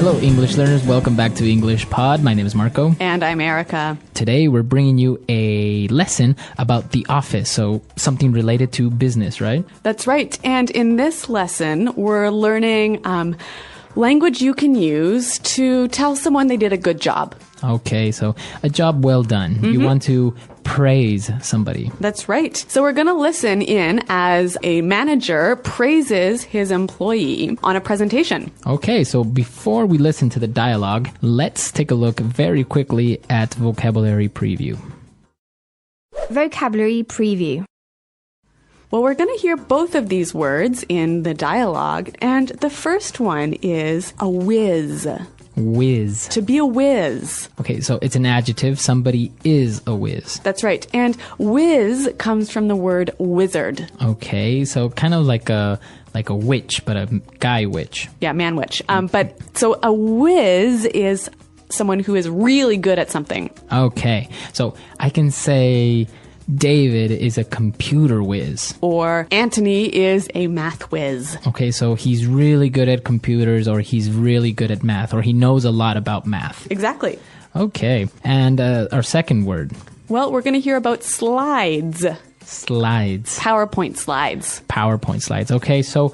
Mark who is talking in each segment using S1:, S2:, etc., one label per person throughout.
S1: Hello, English learners. Welcome back to English Pod. My name is Marco.
S2: And I'm Erica.
S1: Today, we're bringing you a lesson about the office, so something related to business, right?
S2: That's right. And in this lesson, we're learning language you can use to tell someone they did a good job.
S1: Okay, so a job well done. Mm-hmm. You want to praise somebody.
S2: That's right. So we're going to listen in as a manager praises his employee on a presentation.
S1: Okay, so before we listen to the dialogue, let's take a look very quickly at vocabulary preview.
S3: Vocabulary preview.
S2: Well, we're going to hear both of these words in the dialogue, and the first one is a whiz.
S1: Whiz.
S2: To be a whiz.
S1: Okay, so it's an adjective. Somebody is a whiz.
S2: That's right. And whiz comes from the word wizard.
S1: Okay, so kind of like a witch, but a guy witch.
S2: Yeah, man witch. But so a whiz is someone who is really good at something.
S1: Okay, so I can say David is a computer whiz.
S2: Or Anthony is a math whiz.
S1: Okay, so he's really good at computers, or he's really good at math, or he knows a lot about math.
S2: Exactly.
S1: Okay, and our second word.
S2: Well, we're going to hear about slides.
S1: Slides.
S2: PowerPoint slides.
S1: PowerPoint slides. Okay, so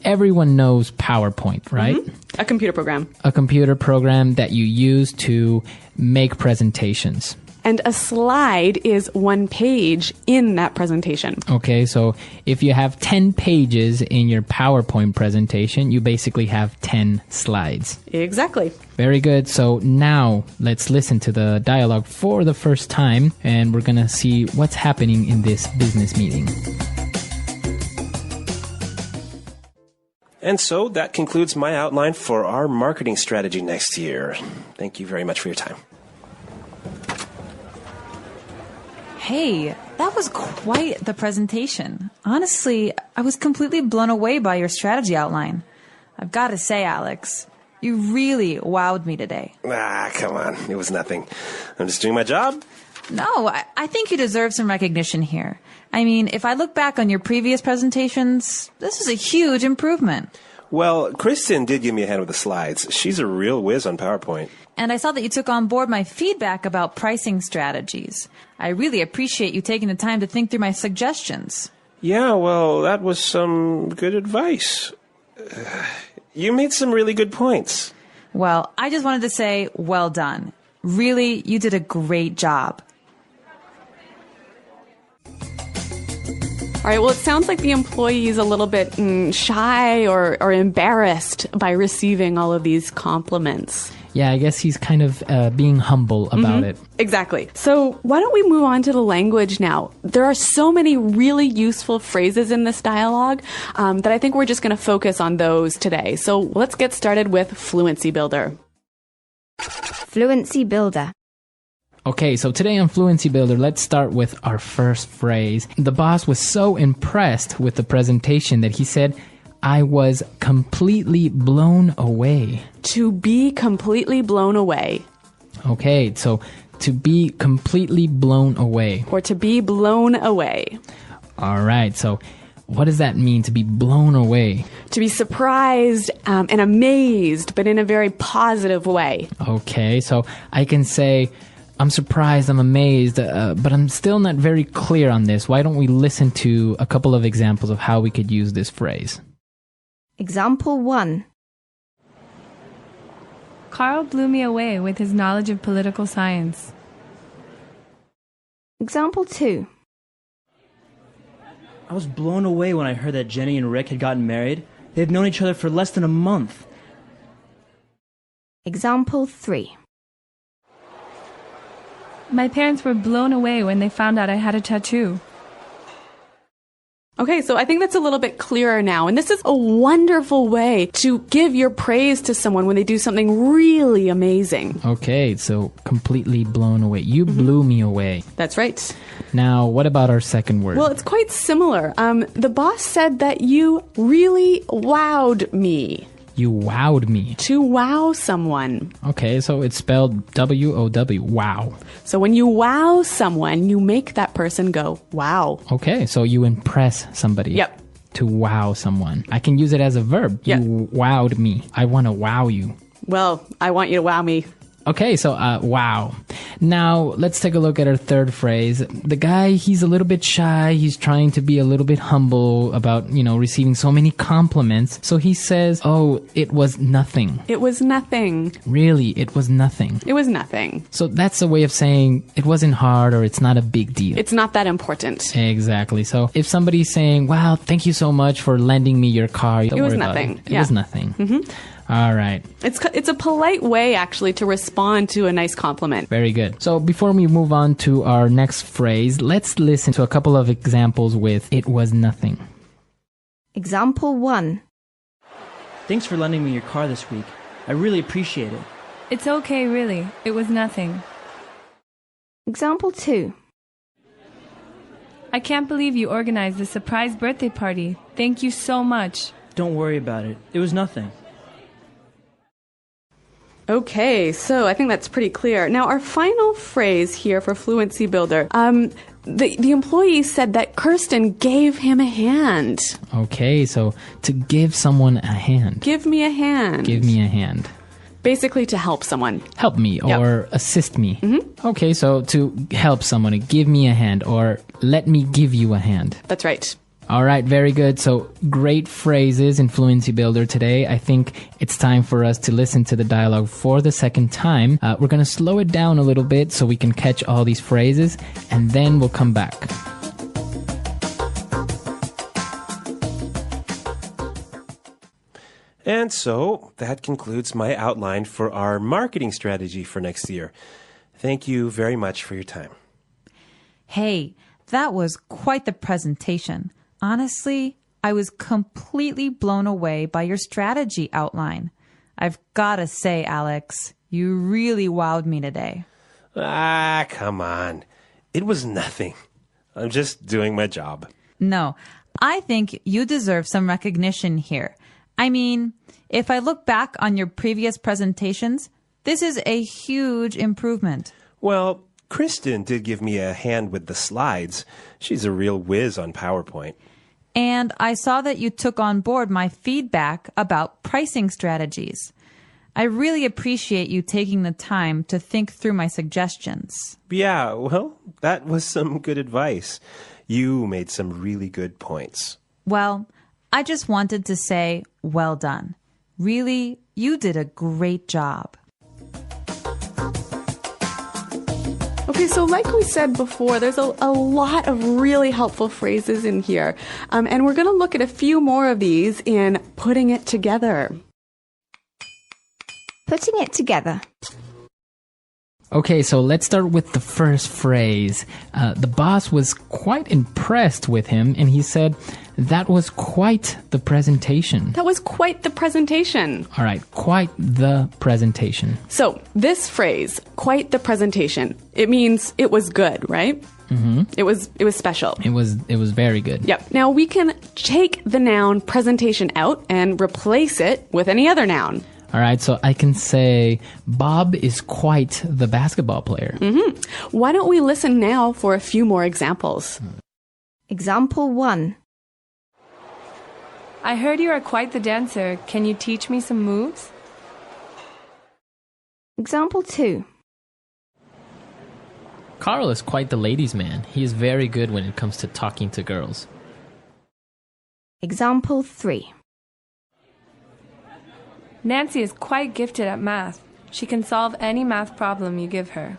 S1: everyone knows PowerPoint, right?
S2: Mm-hmm. A computer program.
S1: A computer program that you use to make presentations.
S2: And a slide is one page in that presentation.
S1: Okay, so if you have 10 pages in your PowerPoint presentation, you basically have 10 slides.
S2: Exactly.
S1: Very good. So now let's listen to the dialogue for the first time, and we're going to see what's happening in this business meeting.
S4: And so that concludes my outline for our marketing strategy next year. Thank you very much for your time.
S5: Hey, that was quite the presentation. Honestly, I was completely blown away by your strategy outline. I've got to say, Alex, you really wowed me today.
S4: Come on. It was nothing. I'm just doing my job.
S5: No, I think you deserve some recognition here. I mean, if I look back on your previous presentations, this is a huge improvement.
S4: Well, Kristen did give me a hand with the slides. She's a real whiz on PowerPoint.
S5: And I saw that you took on board my feedback about pricing strategies. I really appreciate you taking the time to think through my suggestions.
S4: Yeah, well, that was some good advice. You made some really good points.
S5: Well, I just wanted to say, well done. Really, you did a great job.
S2: All right, well, it sounds like the employee is a little bit shy or embarrassed by receiving all of these compliments.
S1: Yeah, I guess he's kind of being humble about it.
S2: Exactly. So why don't we move on to the language now? There are so many really useful phrases in this dialogue that I think we're just going to focus on those today. So let's get started with Fluency Builder.
S3: Fluency Builder.
S1: Okay, so today on Fluency Builder, let's start with our first phrase. The boss was so impressed with the presentation that he said, I was completely blown away.
S2: To be completely blown away.
S1: Okay, so to be completely blown away.
S2: Or to be blown away.
S1: All right, so what does that mean, to be blown away?
S2: To be surprised and amazed, but in a very positive way.
S1: Okay, so I can say, I'm surprised, I'm amazed, but I'm still not very clear on this. Why don't we listen to a couple of examples of how we could use this phrase?
S3: Example 1.
S6: Carl blew me away with his knowledge of political science.
S3: Example 2.
S7: I was blown away when I heard that Jenny and Rick had gotten married. They've known each other for less than a month.
S3: Example 3.
S6: My parents were blown away when they found out I had a tattoo.
S2: Okay, so I think that's a little bit clearer now. And this is a wonderful way to give your praise to someone when they do something really amazing.
S1: Okay, so completely blown away. You blew me away.
S2: That's right.
S1: Now, what about our second word?
S2: Well, it's quite similar. The boss said that you really wowed me.
S1: You wowed me.
S2: To wow someone.
S1: Okay, so it's spelled W-O-W, wow.
S2: So when you wow someone, you make that person go, wow.
S1: Okay, so you impress somebody.
S2: Yep.
S1: To wow someone. I can use it as a verb.
S2: Yep.
S1: You wowed me. I want to wow you.
S2: Well, I want you to wow me.
S1: Okay, so wow. Now let's take a look at our third phrase. The guy, he's a little bit shy. He's trying to be a little bit humble about, receiving so many compliments. So he says, oh, it was nothing.
S2: It was nothing.
S1: Really, it was nothing.
S2: It was nothing.
S1: So that's a way of saying it wasn't hard or it's not a big deal.
S2: It's not that important.
S1: Exactly. So if somebody's saying, wow, thank you so much for lending me your car. Don't
S2: It was
S1: worry about
S2: nothing.
S1: It was nothing. Mm-hmm. All right.
S2: It's a polite way, actually, to respond to a nice compliment.
S1: Very good. So before we move on to our next phrase, let's listen to a couple of examples with it was nothing.
S3: Example 1.
S7: Thanks for lending me your car this week. I really appreciate it.
S6: It's okay, really. It was nothing.
S3: Example 2.
S6: I can't believe you organized this surprise birthday party. Thank you so much.
S7: Don't worry about it. It was nothing.
S2: Okay, so I think that's pretty clear. Now, our final phrase here for Fluency Builder. The employee said that Kirsten gave him a hand.
S1: Okay, so to give someone a hand.
S2: Give me a hand.
S1: Give me a hand.
S2: Basically to help someone.
S1: Help me or assist me. Mm-hmm. Okay, so to help someone, give me a hand or let me give you a hand.
S2: That's right.
S1: All right, very good. So great phrases in Fluency Builder today. I think it's time for us to listen to the dialogue for the second time. We're going to slow it down a little bit so we can catch all these phrases, and then we'll come back.
S4: And so that concludes my outline for our marketing strategy for next year. Thank you very much for your time.
S5: Hey, that was quite the presentation. Honestly, I was completely blown away by your strategy outline. I've got to say, Alex, you really wowed me today.
S4: Ah, come on. It was nothing. I'm just doing my job.
S5: No, I think you deserve some recognition here. I mean, if I look back on your previous presentations, this is a huge improvement.
S4: Well, Kristen did give me a hand with the slides. She's a real whiz on PowerPoint.
S5: And I saw that you took on board my feedback about pricing strategies. I really appreciate you taking the time to think through my suggestions.
S4: Yeah, well, that was some good advice. You made some really good points.
S5: Well, I just wanted to say, well done. Really, you did a great job.
S2: Okay, so like we said before, there's a lot of really helpful phrases in here. And we're going to look at a few more of these in putting it together.
S3: Putting it together.
S1: Okay, so let's start with the first phrase. The boss was quite impressed with him, and he said, that was quite the presentation.
S2: That was quite the presentation.
S1: All right, quite the presentation.
S2: So this phrase, quite the presentation, it means it was good, right? Mm-hmm. It was special.
S1: It was very good.
S2: Yep. Now we can take the noun presentation out and replace it with any other noun.
S1: All right, so I can say Bob is quite the basketball player.
S2: Mm-hmm. Why don't we listen now for a few more examples?
S3: Example 1.
S6: I heard you are quite the dancer. Can you teach me some moves?
S3: Example 2.
S8: Carl is quite the ladies' man. He is very good when it comes to talking to girls.
S3: Example 3.
S6: Nancy is quite gifted at math. She can solve any math problem you give her.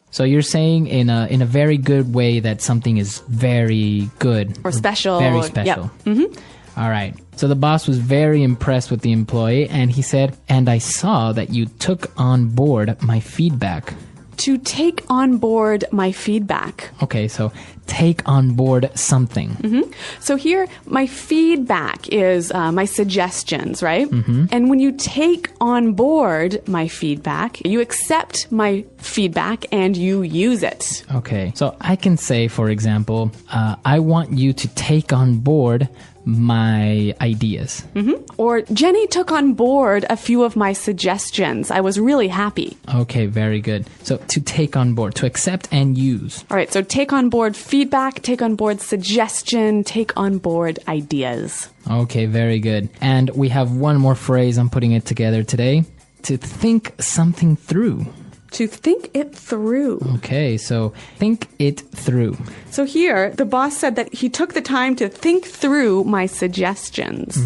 S1: So you're saying in a very good way that something is very good.
S2: Or special.
S1: Very special.
S2: Yep. Mm-hmm.
S1: All right. So the boss was very impressed with the employee, and he said, and I saw that you took on board my feedback.
S2: To take on board my feedback.
S1: Okay, so take on board something.
S2: Mm-hmm. So here, my feedback is my suggestions, right? Mm-hmm. And when you take on board my feedback, you accept my feedback and you use it.
S1: Okay, so I can say, for example, I want you to take on board my ideas.
S2: Mm-hmm. Or Jenny took on board a few of my suggestions. I was really happy.
S1: Okay, very good. So to take on board, to accept and use.
S2: All right, so take on board feedback, take on board suggestion, take on board ideas.
S1: Okay, very good. And we have one more phrase. I'm putting it together today. To think something through.
S2: To think it through.
S1: Okay, so think it through.
S2: So here, the boss said that he took the time to think through my suggestions.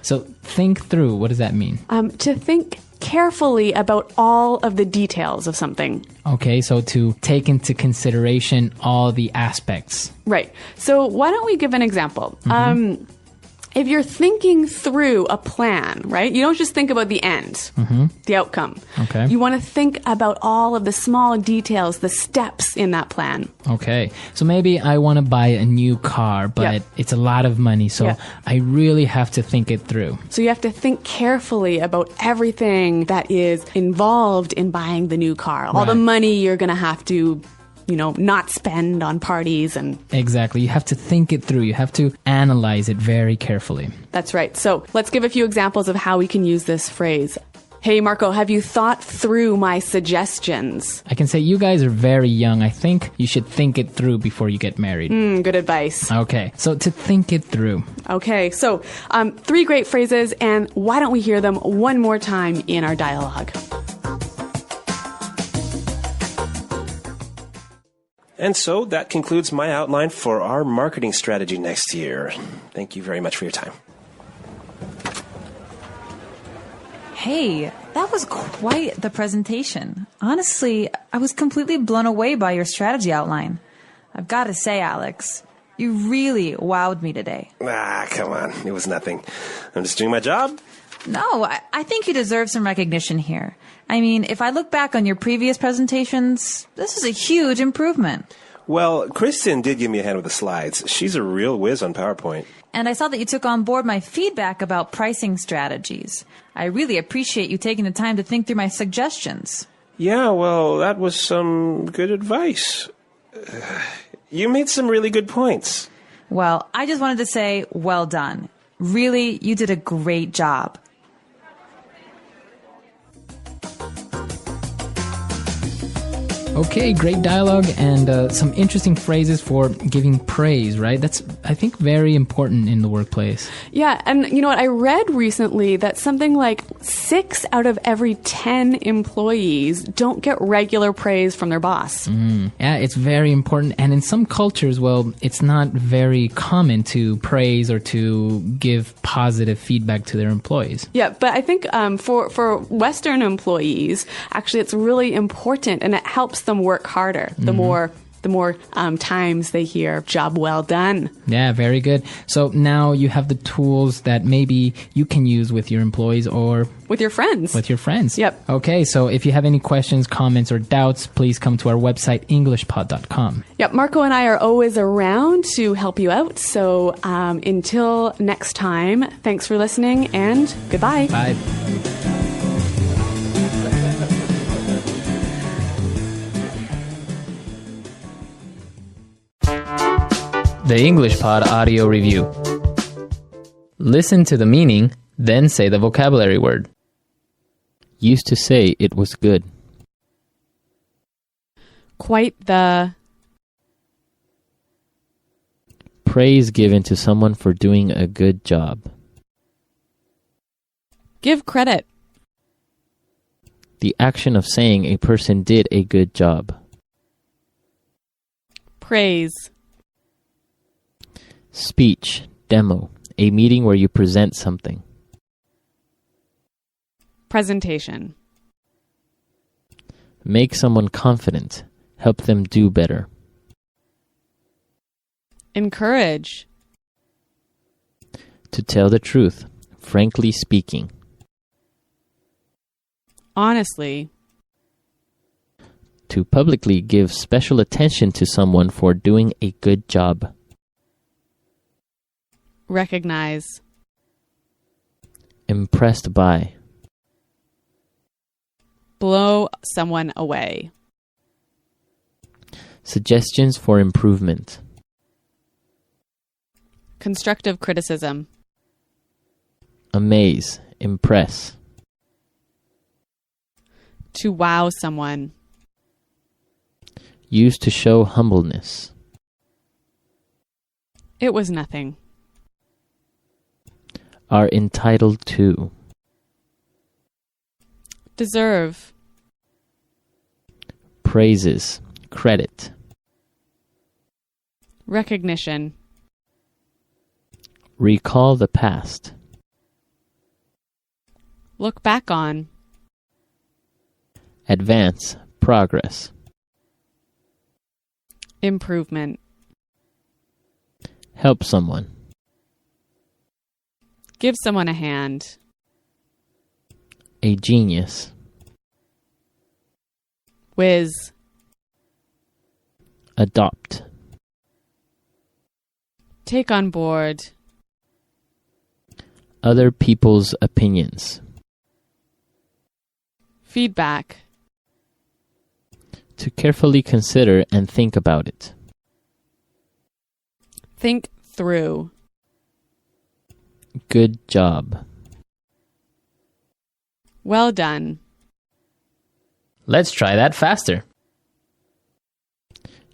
S1: So think through, what does that mean?
S2: To think carefully about all of the details of something.
S1: Okay, so to take into consideration all the aspects.
S2: Right. So why don't we give an example? If you're thinking through a plan, right, you don't just think about the end, the outcome.
S1: Okay.
S2: You want to think about all of the small details, the steps in that plan.
S1: Okay, so maybe I want to buy a new car, but it's a lot of money, so I really have to think it through.
S2: So you have to think carefully about everything that is involved in buying the new car. All the money you're going to have to not spend on parties and...
S1: Exactly. You have to think it through. You have to analyze it very carefully.
S2: That's right. So let's give a few examples of how we can use this phrase. Hey, Marco, have you thought through my suggestions?
S1: I can say you guys are very young. I think you should think it through before you get married.
S2: Good advice.
S1: Okay, so to think it through.
S2: Okay, so 3 great phrases, and why don't we hear them one more time in our dialogue?
S4: And so that concludes my outline for our marketing strategy next year. Thank you very much for your time.
S5: Hey, that was quite the presentation. Honestly, I was completely blown away by your strategy outline. I've got to say, Alex, you really wowed me today.
S4: Come on. It was nothing. I'm just doing my job.
S5: No, I think you deserve some recognition here. I mean, if I look back on your previous presentations, this is a huge improvement.
S4: Well, Kristen did give me a hand with the slides. She's a real whiz on PowerPoint.
S5: And I saw that you took on board my feedback about pricing strategies. I really appreciate you taking the time to think through my suggestions.
S4: Yeah, well, that was some good advice. You made some really good points.
S5: Well, I just wanted to say, well done. Really, you did a great job.
S1: Okay, great dialogue and some interesting phrases for giving praise, right? That's, I think, very important in the workplace.
S2: Yeah, and you know what? I read recently that something like 6 out of every 10 employees don't get regular praise from their boss.
S1: Yeah, it's very important. And in some cultures, well, it's not very common to praise or to give positive feedback to their employees.
S2: Yeah, but I think for Western employees, actually, it's really important, and it helps them work harder. The more times they hear "job well done."
S1: Yeah, very good. So now you have the tools that maybe you can use with your employees or
S2: with your friends. Yep.
S1: Okay, so if you have any questions, comments, or doubts, please come to our website, englishpod.com.
S2: Yep, Marco and I are always around to help you out. So until next time, thanks for listening and goodbye.
S1: Bye. The English Pod Audio Review. Listen to the meaning, then say the vocabulary word.
S8: Used to say it was good.
S2: Quite the...
S8: Praise given to someone for doing a good job.
S2: Give credit.
S8: The action of saying a person did a good job.
S2: Praise.
S8: Speech, demo, a meeting where you present something.
S2: Presentation.
S8: Make someone confident, help them do better.
S2: Encourage.
S8: To tell the truth, frankly speaking.
S2: Honestly.
S8: To publicly give special attention to someone for doing a good job.
S2: Recognize.
S8: Impressed by.
S2: Blow someone away.
S8: Suggestions for improvement.
S2: Constructive criticism.
S8: Amaze, impress.
S2: To wow someone.
S8: Used to show humbleness.
S2: It was nothing.
S8: Are entitled to.
S2: Deserve.
S8: Praises. Credit.
S2: Recognition.
S8: Recall the past.
S2: Look back on.
S8: Advance. Progress.
S2: Improvement.
S8: Help someone.
S2: Give someone a hand.
S8: A genius.
S2: Whiz.
S8: Adopt.
S2: Take on board.
S8: Other people's opinions.
S2: Feedback.
S8: To carefully consider and think about it.
S2: Think through.
S8: Good job.
S2: Well done.
S1: Let's try that faster.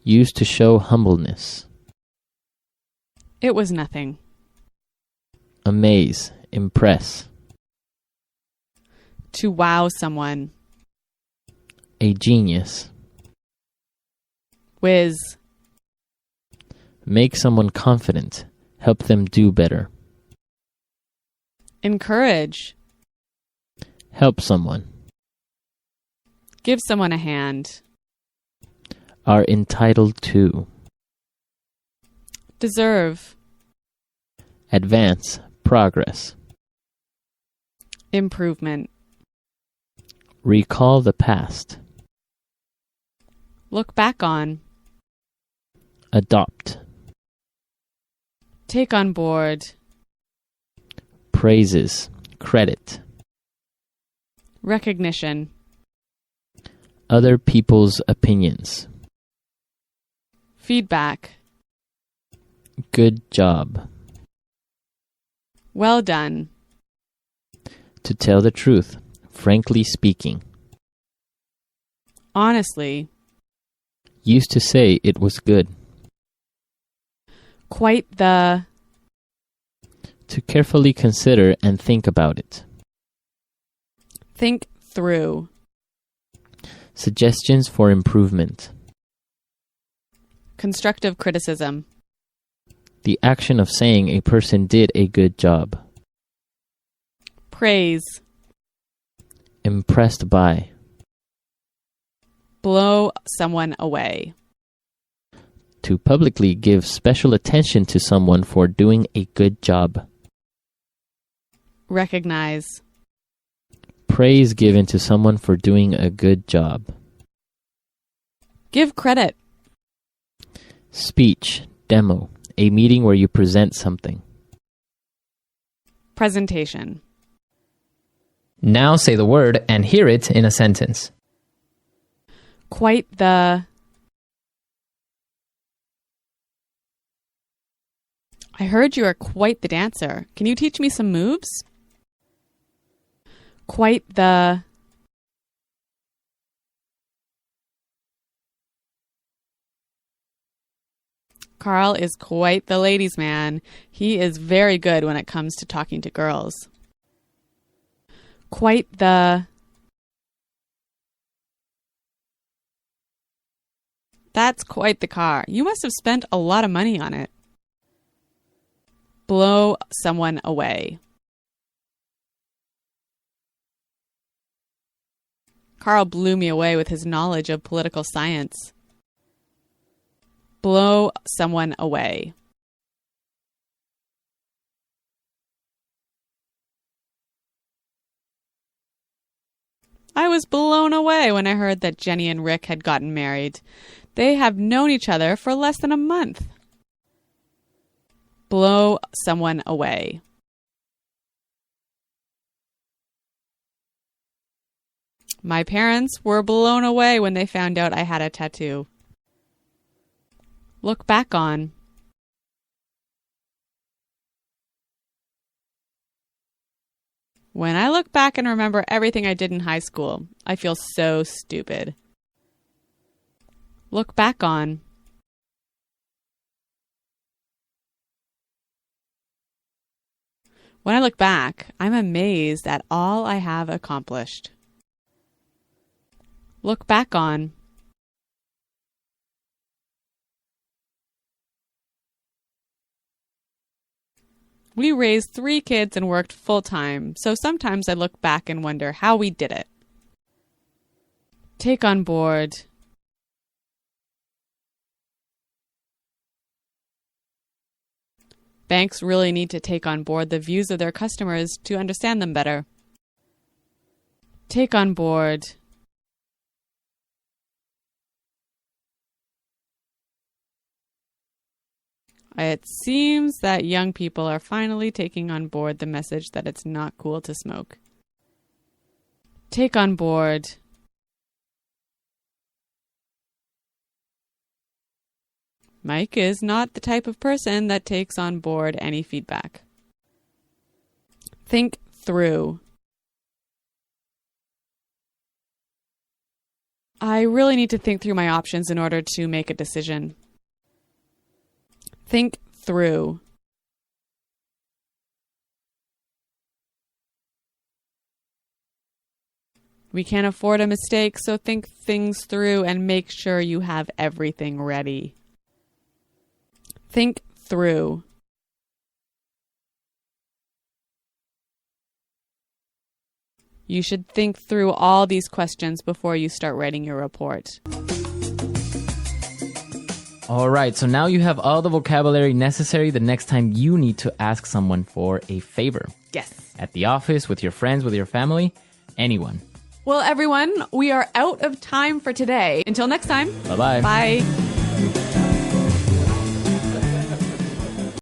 S8: Used to show humbleness.
S2: It was nothing.
S8: Amaze. Impress.
S2: To wow someone.
S8: A genius.
S2: Whiz.
S8: Make someone confident. Help them do better.
S2: Encourage.
S8: Help someone.
S2: Give someone a hand.
S8: Are entitled to.
S2: Deserve.
S8: Advance. Progress.
S2: Improvement.
S8: Recall the past.
S2: Look back on.
S8: Adopt.
S2: Take on board.
S8: Praises. Credit.
S2: Recognition.
S8: Other people's opinions.
S2: Feedback.
S8: Good job.
S2: Well done.
S8: To tell the truth, frankly speaking.
S2: Honestly.
S8: Used to say it was good.
S2: Quite the.
S8: To carefully consider and think about it.
S2: Think through.
S8: Suggestions for improvement.
S2: Constructive criticism.
S8: The action of saying a person did a good job.
S2: Praise.
S8: Impressed by.
S2: Blow someone away.
S8: To publicly give special attention to someone for doing a good job.
S2: Recognize.
S8: Praise given to someone for doing a good job.
S2: Give credit.
S8: Speech, demo, a meeting where you present something.
S2: Presentation.
S1: Now say the word and hear it in a sentence.
S2: Quite the. I heard you are quite the dancer. Can you teach me some moves? Quite the. Carl is quite the ladies' man. He is very good when it comes to talking to girls. Quite the. That's quite the car. You must have spent a lot of money on it. Blow someone away. Carl blew me away with his knowledge of political science. Blow someone away. I was blown away when I heard that Jenny and Rick had gotten married. They have known each other for less than a month. Blow someone away. My parents were blown away when they found out I had a tattoo. Look back on. When I look back and remember everything I did in high school, I feel so stupid. Look back on. When I look back, I'm amazed at all I have accomplished. Look back on. We raised 3 kids and worked full-time, so sometimes I look back and wonder how we did it. Take on board. Banks really need to take on board the views of their customers to understand them better. Take on board. It seems that young people are finally taking on board the message that it's not cool to smoke. Take on board. Mike is not the type of person that takes on board any feedback. Think through. I really need to think through my options in order to make a decision. Think through. We can't afford a mistake, so think things through and make sure you have everything ready. Think through. You should think through all these questions before you start writing your report.
S1: All right, so now you have all the vocabulary necessary the next time you need to ask someone for a favor.
S2: Yes.
S1: At the office, with your friends, with your family, anyone.
S2: Well, everyone, we are out of time for today. Until next time.
S1: Bye-bye.
S2: Bye.